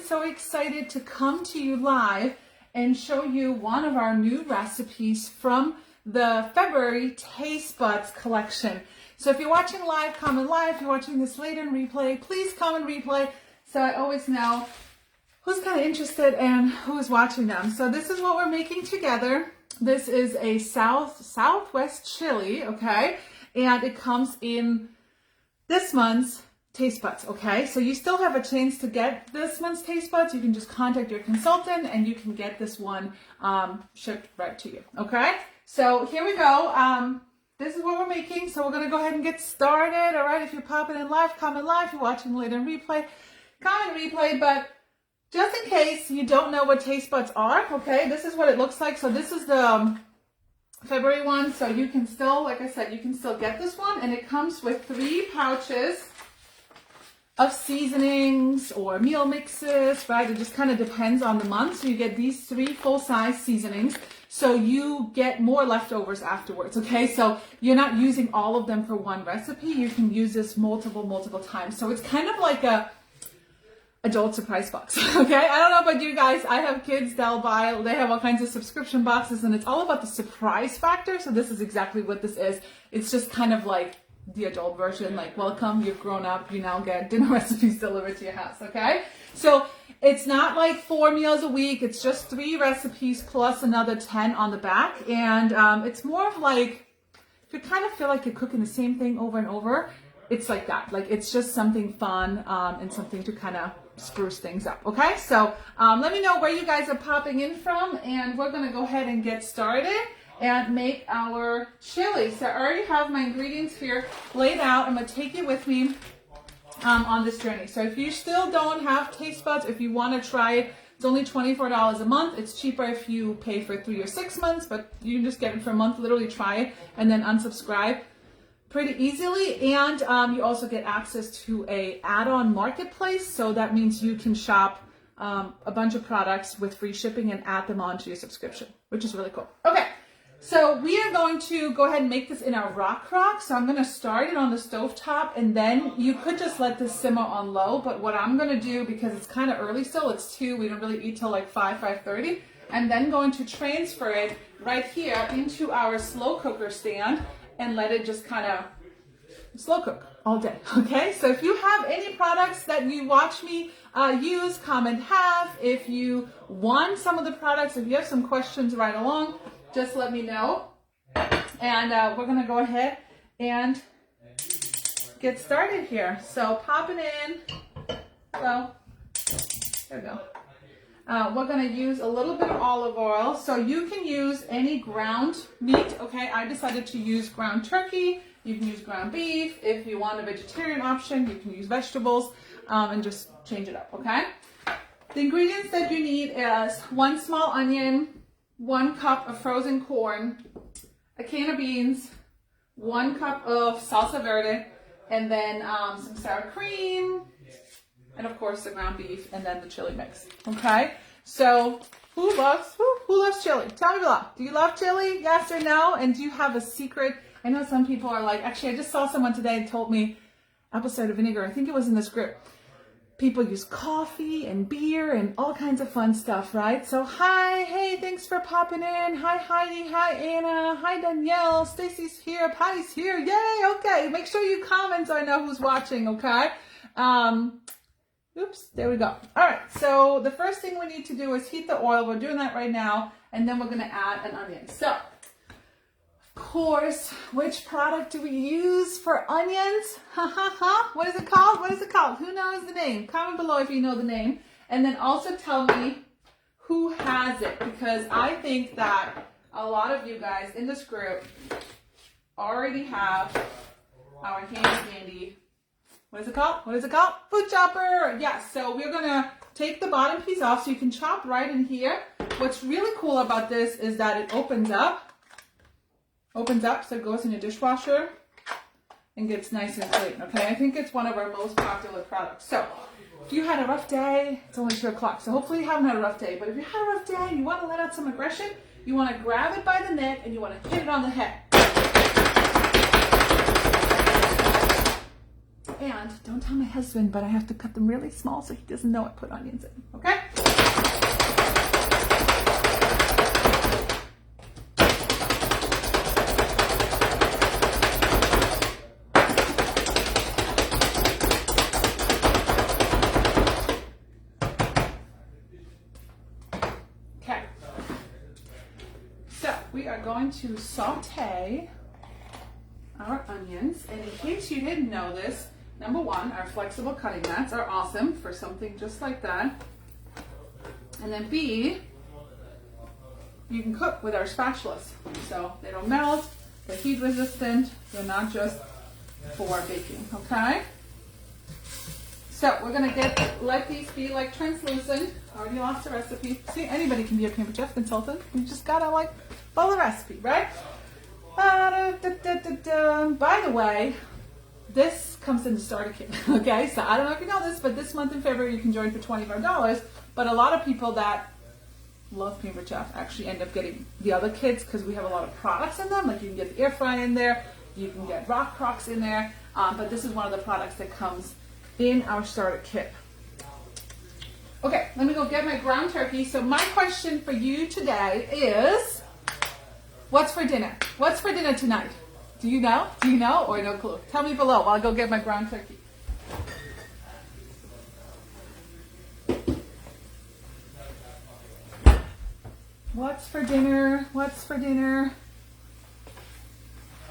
so excited to come to you live and show you one of our new recipes from the February Tastebuds collection. So if you're watching live, comment live. If you're watching this later in replay, please comment replay so I always know who's kind of interested and who's watching them. So this is what we're making together. This is a Southwest chili, okay? And it comes in this month's Tastebuds, okay? So you still have a chance to get this month's Tastebuds. You can just contact your consultant and you can get this one shipped right to you, okay? So here we go. This is what we're making. So we're gonna go ahead and get started, all right? If you're popping in live, comment live. If you're watching later in replay, comment replay. But just in case you don't know what Tastebuds are, okay? This is what it looks like. So this is the February one. So you can still, like I said, you can still get this one. And it comes with 3 pouches of seasonings or meal mixes, right? It just kind of depends on the month. So you get these 3 full-size seasonings. So you get more leftovers afterwards, okay? So you're not using all of them for one recipe. You can use this multiple times. So it's kind of like a adult surprise box, okay? I don't know about you guys. I have kids, they have all kinds of subscription boxes, and it's all about the surprise factor. So this is exactly what this is. It's just kind of like the adult version, like, welcome, you've grown up, you now get dinner recipes delivered to your house, okay? So it's not like 4 meals a week. It's just 3 recipes plus another 10 on the back. And it's more of like, if you kind of feel like you're cooking the same thing over and over, it's like that. Like, it's just something fun and something to kind of spruce things up, okay? So let me know where you guys are popping in from, and we're gonna go ahead and get started and make our chili. So I already have my ingredients here laid out. I'm gonna take you with me on this journey. So if you still don't have Tastebuds, if you want to try it, it's only $24 a month. It's cheaper if you pay for 3 or 6 months, but you can just get it for a month, literally try it, and then unsubscribe pretty easily. And you also get access to a add-on marketplace. So that means you can shop a bunch of products with free shipping and add them onto your subscription, which is really cool. Okay. So we are going to go ahead and make this in our rock crock. So I'm going to start it on the stove top, and then you could just let this simmer on low. But what I'm going to do, because it's kind of early still, it's 2, we don't really eat till like 5:30. I'm then going to transfer it right here into our slow cooker stand and let it just kind of slow cook all day, okay? So if you have any products that you watch me use, comment have. If you want some of the products, if you have some questions right along, just let me know, and we're gonna go ahead and get started here. So popping in, hello, there we go. We're gonna use a little bit of olive oil. So you can use any ground meat, okay? I decided to use ground turkey. You can use ground beef. If you want a vegetarian option, you can use vegetables and just change it up, okay? The ingredients that you need is 1 small onion, 1 cup of frozen corn, a can of beans, 1 cup of salsa verde, and then some sour cream, and of course the ground beef, and then the chili mix. Okay, so who loves chili? Tell me below. Do you love chili? Yes or no? And do you have a secret? I know some people are like, actually, I just saw someone today and told me apple cider vinegar. I think it was in this group. People use coffee and beer and all kinds of fun stuff, right? So hi, hey, thanks for popping in. Hi Heidi, hi Anna, hi Danielle, Stacy's here, Patty's here, yay, okay. Make sure you comment so I know who's watching, okay? Oops, there we go. All right, so the first thing we need to do is heat the oil. We're doing that right now, and then we're gonna add an onion. So, of course, which product do we use for onions? What is it called? What is it called? Who knows the name? Comment below if you know the name. And then also tell me who has it, because I think that a lot of you guys in this group already have our handy, what is it called? What is it called? Food chopper. Yes, so we're gonna take the bottom piece off so you can chop right in here. What's really cool about this is that it opens up, so it goes in your dishwasher and gets nice and clean, okay? I think it's one of our most popular products. So if you had a rough day, it's only 2 o'clock, so hopefully you haven't had a rough day, but if you had a rough day and you want to let out some aggression, you want to grab it by the neck and you want to hit it on the head. and don't tell my husband, but I have to cut them really small so he doesn't know I put onions in, okay? Okay. So we are going to saute our onions, and in case you didn't know this, number one, our flexible cutting mats are awesome for something just like that. And then B, you can cook with our spatulas. So they don't melt, they're heat resistant, they're not just for baking, okay? So we're gonna let these be like translucent. Already lost the recipe. See, anybody can be a pampered chef consultant. You just gotta like follow the recipe, right? By the way, this comes in the starter kit, okay? So I don't know if you know this, but this month in February you can join for $25. But a lot of people that love Pampered Chef actually end up getting the other kits because we have a lot of products in them. Like you can get the air fryer in there, you can get rock crocs in there, but this is one of the products that comes in our starter kit. Okay, let me go get my ground turkey. So my question for you today is, what's for dinner? What's for dinner tonight? Do you know? Do you know or no clue? Tell me below while I go get my ground turkey. What's for dinner? What's for dinner?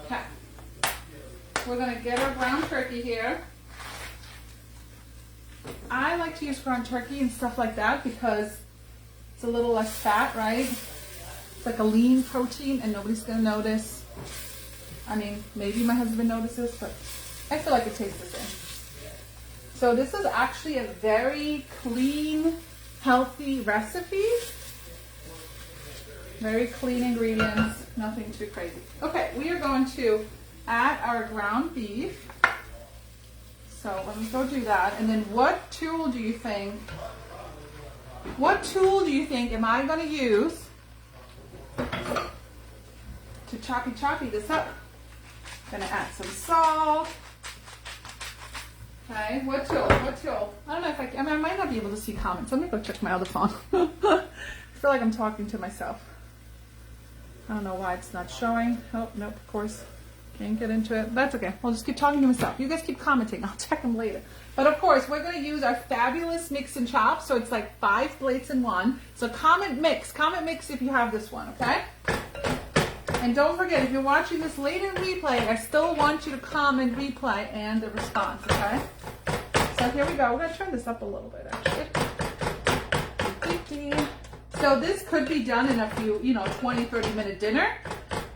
Okay. We're going to get our ground turkey here. I like to use ground turkey and stuff like that because it's a little less fat, right? It's like a lean protein and nobody's going to notice. I mean, maybe my husband notices, but I feel like it tastes the same. So this is actually a very clean, healthy recipe. Very clean ingredients, nothing too crazy. Okay, we are going to add our ground beef. So let me go do that. And then what tool do you think am I going to use to choppy this up? Gonna add some salt. Okay, what tool? I don't know if I might not be able to see comments. Let me go check my other phone. I feel like I'm talking to myself. I don't know why it's not showing. Oh, nope, of course. Can't get into it. That's okay. I'll just keep talking to myself. You guys keep commenting. I'll check them later. But of course, we're going to use our fabulous mix and chop. So it's like 5 plates in one. So comment mix. Comment mix if you have this one, okay? And don't forget, if you're watching this later in replay, I still want you to comment replay and the response, okay? So here we go. We're going to turn this up a little bit, actually. So this could be done in a few, 20, 30-minute dinner.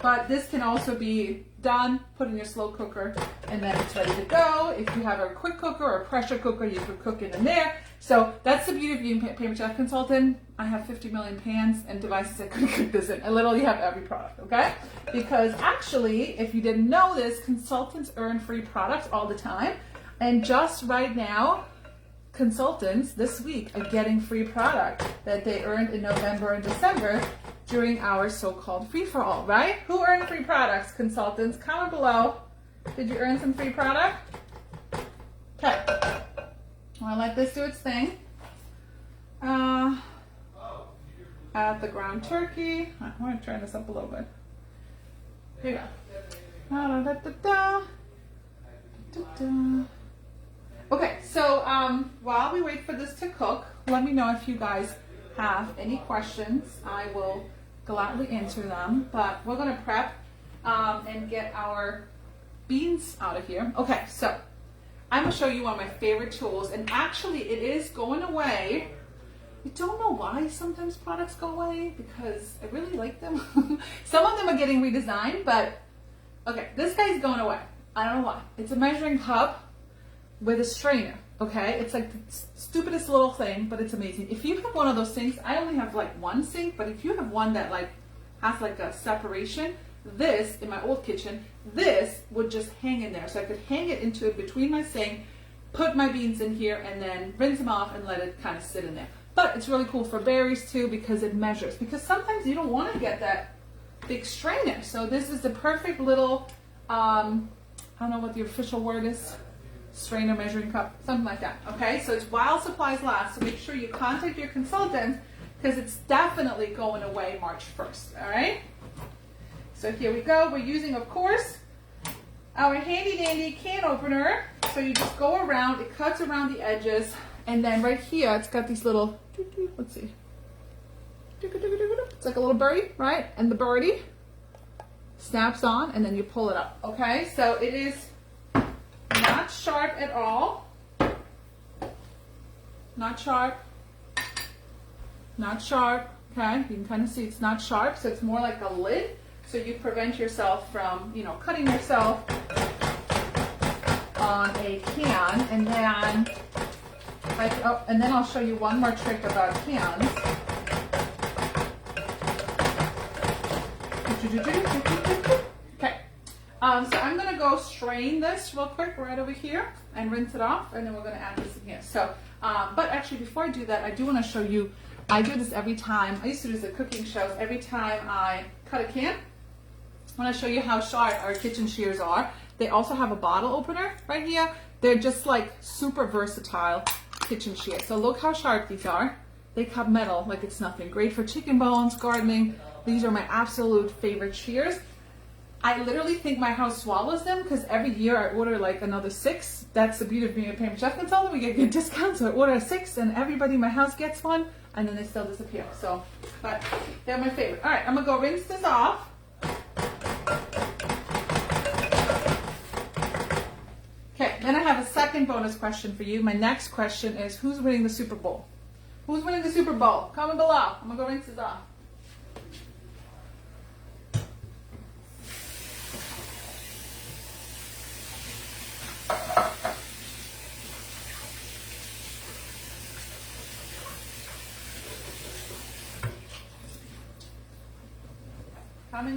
But this can also be done, put in your slow cooker, and then it's ready to go. If you have a quick cooker or a pressure cooker, you could cook it in there. So that's the beauty of being a Pampered Chef consultant. I have 50 million pans and devices I could cook this in. I literally have every product, okay? Because actually, if you didn't know this, consultants earn free products all the time. And just right now, consultants this week are getting free product that they earned in November and December during our so-called free-for-all, right? Who earned free products? Consultants. Comment below. Did you earn some free product? Okay. I'll let this do its thing. Add the ground turkey. I want to turn this up a little bit. Here you go. Okay, so while we wait for this to cook, let me know if you guys have any questions. I will gladly answer them, but we're going to prep and get our beans out of here. Okay, so I'm going to show you one of my favorite tools, and actually it is going away. I don't know why sometimes products go away, because I really like them. Some of them are getting redesigned, but okay, this guy's going away. I don't know why. It's a measuring cup with a strainer, okay? It's like the stupidest little thing, but it's amazing. If you have one of those sinks, I only have like one sink, but if you have one that like has like a separation, this, in my old kitchen, this would just hang in there. So I could hang it into it between my sink, put my beans in here, and then rinse them off and let it kind of sit in there. But it's really cool for berries too because it measures. Because sometimes you don't want to get that big strainer. So this is the perfect little, I don't know what the official word is, strainer, measuring cup, something like that. Okay, so it's while supplies last. So make sure you contact your consultant because it's definitely going away March 1st. All right. So here we go. We're using, of course, our handy dandy can opener. So you just go around. It cuts around the edges, and then right here it's got these little. Let's see. It's like a little birdie, right? And the birdie snaps on, and then you pull it up. Okay, so it is not sharp at all. Not sharp. Not sharp. Okay, you can kind of see it's not sharp, so it's more like a lid. So you prevent yourself from, you know, cutting yourself on a can. And then, and then I'll show you one more trick about cans. Okay, so I'm going to go strain this real quick right over here and rinse it off, and then we're going to add this in here. So, but actually before I do that, I do want to show you, I do this every time. I used to do this at cooking shows. Every time I cut a can, I want to show you how sharp our kitchen shears are. They also have a bottle opener right here. They're just like super versatile kitchen shears. So look how sharp these are. They cut metal like it's nothing. Great for chicken bones, gardening. These are my absolute favorite shears. I literally think my house swallows them because every year I order like another 6. That's the beauty of being a payment chef consultant. We get good discounts, so I order 6 and everybody in my house gets one, and then they still disappear. So, but they're my favorite. All right, I'm gonna go rinse this off. Okay, then I have a second bonus question for you. My next question is, who's winning the Super Bowl? Who's winning the Super Bowl? Comment below. I'm gonna go rinse this off.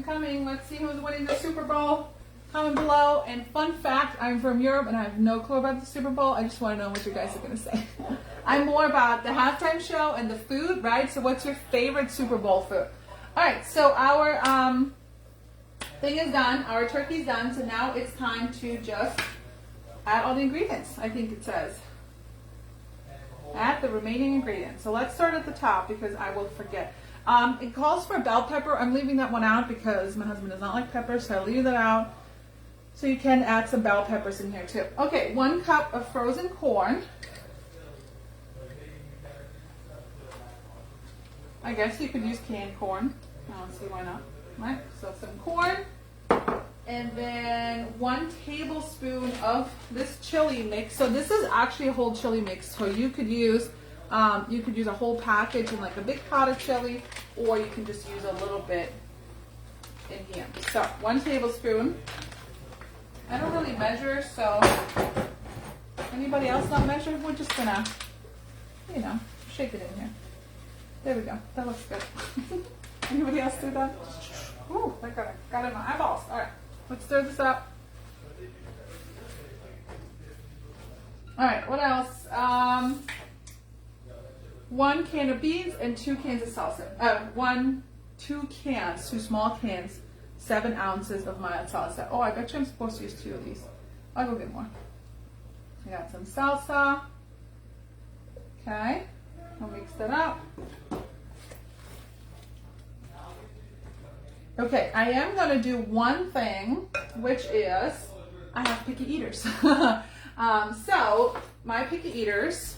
Coming. Let's see who's winning the Super Bowl. Comment below. And fun fact, I'm from Europe and I have no clue about the Super Bowl. I just want to know what you guys are going to say. I'm more about the halftime show and the food, right? So what's your favorite Super Bowl food? All right, so our thing is done. Our turkey's done. So now it's time to just add all the ingredients, I think it says. Add the remaining ingredients. So let's start at the top because I will forget. It calls for bell pepper. I'm leaving that one out because my husband does not like peppers, so I'll leave that out. So you can add some bell peppers in here too. Okay, 1 cup of frozen corn. I guess you could use canned corn. I don't see why not. Right? So some corn. And then 1 tablespoon of this chili mix. So this is actually a whole chili mix. So you could use a whole package in like a big pot of chili, or you can just use a little bit in here. So 1 tablespoon. I don't really measure, so anybody else not measure? We're just gonna, you know, shake it in here. There we go. That looks good. Anybody else do that? Ooh, I got it in my eyeballs. All right, let's stir this up. All right, what else? 1 can of beans and 2 cans of salsa. 2 small cans, 7 ounces of mild salsa. Oh, I bet you I'm supposed to use 2 of these. I'll go get more. I got some salsa. Okay, I'll mix that up. Okay, I am going to do one thing, which is I have picky eaters. So my picky eaters,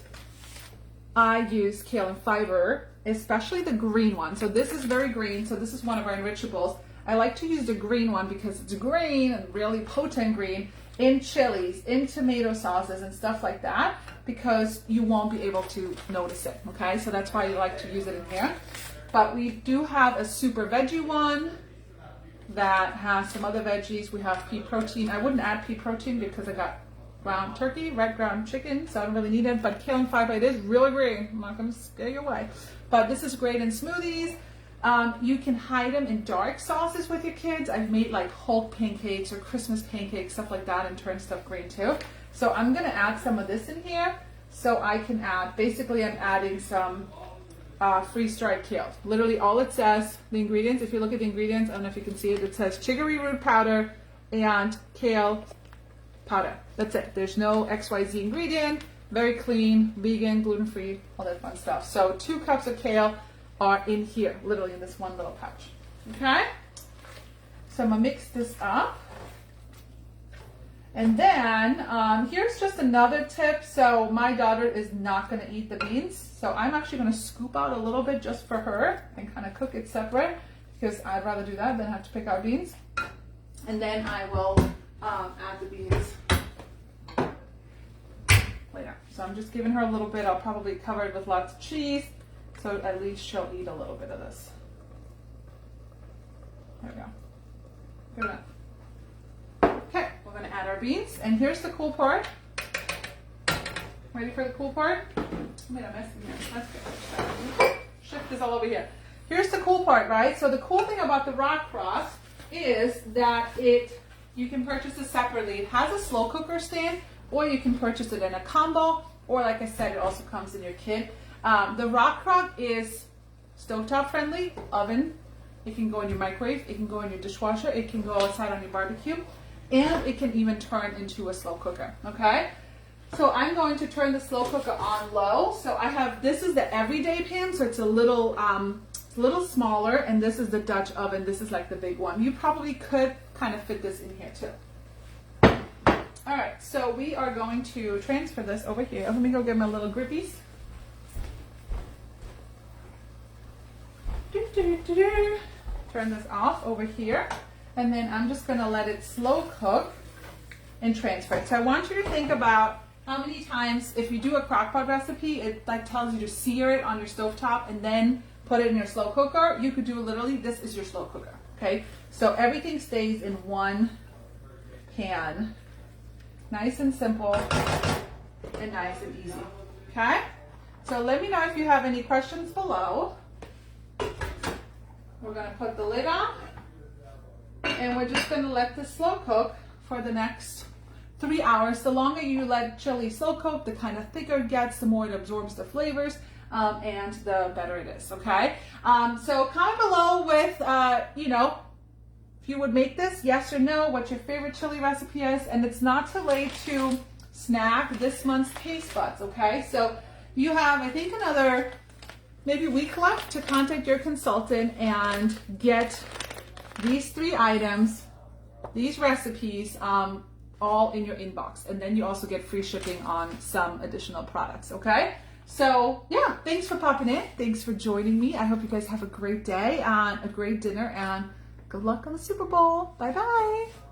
I use kale and fiber, especially the green one. So this is very green. So this is one of our enrichables. I like to use the green one because it's green and really potent green in chilies, in tomato sauces and stuff like that, because you won't be able to notice it. Okay, so that's why you like to use it in here. But we do have a super veggie one that has some other veggies. We have pea protein. I wouldn't add pea protein because I got ground turkey, red ground chicken, so I don't really need it. But kale and fiber, it is really green. I'm not going to scare you away. But this is great in smoothies. You can hide them in dark sauces with your kids. I've made like Hulk pancakes or Christmas pancakes, stuff like that, and turn stuff green too. So I'm going to add some of this in here. So I can add, basically I'm adding some freeze-dried kale. Literally all it says, the ingredients, if you look at the ingredients, I don't know if you can see it, it says chicory root powder and kale powder. That's it. There's no XYZ ingredient. Very clean, vegan, gluten-free, all that fun stuff. So 2 cups of kale are in here, literally in this one little pouch. Okay? So I'm gonna mix this up. And then here's just another tip. So my daughter is not gonna eat the beans. So I'm actually gonna scoop out a little bit just for her and kind of cook it separate because I'd rather do that than have to pick out beans. And then I will add the beans later. So I'm just giving her a little bit. I'll probably cover it with lots of cheese. So at least she'll eat a little bit of this. There we go. Good enough. Okay, we're gonna add our beans. And here's the cool part. Ready for the cool part? I made a mess in here. That's good. Shift this all over here. Here's the cool part, right? So the cool thing about the rock cross is that you can purchase it separately. It has a slow cooker stand, or you can purchase it in a combo, or like I said, it also comes in your kit. The rock crock is stovetop friendly, oven. It can go in your microwave, it can go in your dishwasher, it can go outside on your barbecue, and it can even turn into a slow cooker, okay? So I'm going to turn the slow cooker on low. So I have, this is the everyday pan, so it's a little smaller, and this is the Dutch oven. This is like the big one. You probably could kind of fit this in here too. All right, so we are going to transfer this over here. Let me go get my little grippies. Turn this off over here, and then I'm just gonna let it slow cook and transfer it. So I want you to think about how many times, if you do a crock pot recipe, it like tells you to sear it on your stovetop and then put it in your slow cooker. You could do literally, this is your slow cooker, okay? So everything stays in one pan. Nice and simple and nice and easy, okay? So let me know if you have any questions below. We're gonna put the lid on, and we're just gonna let this slow cook for the next 3 hours. The longer you let chili slow cook, the kind of thicker it gets, the more it absorbs the flavors, and the better it is, okay? So comment below with, if you would make this, yes or no, what your favorite chili recipe is, and it's not too late to snag this month's Taste Buds, okay? So you have, I think, another maybe a week left to contact your consultant and get these 3 items, these recipes, all in your inbox. And then you also get free shipping on some additional products, okay? So yeah, thanks for popping in. Thanks for joining me. I hope you guys have a great day and a great dinner, and good luck on the Super Bowl. Bye-bye.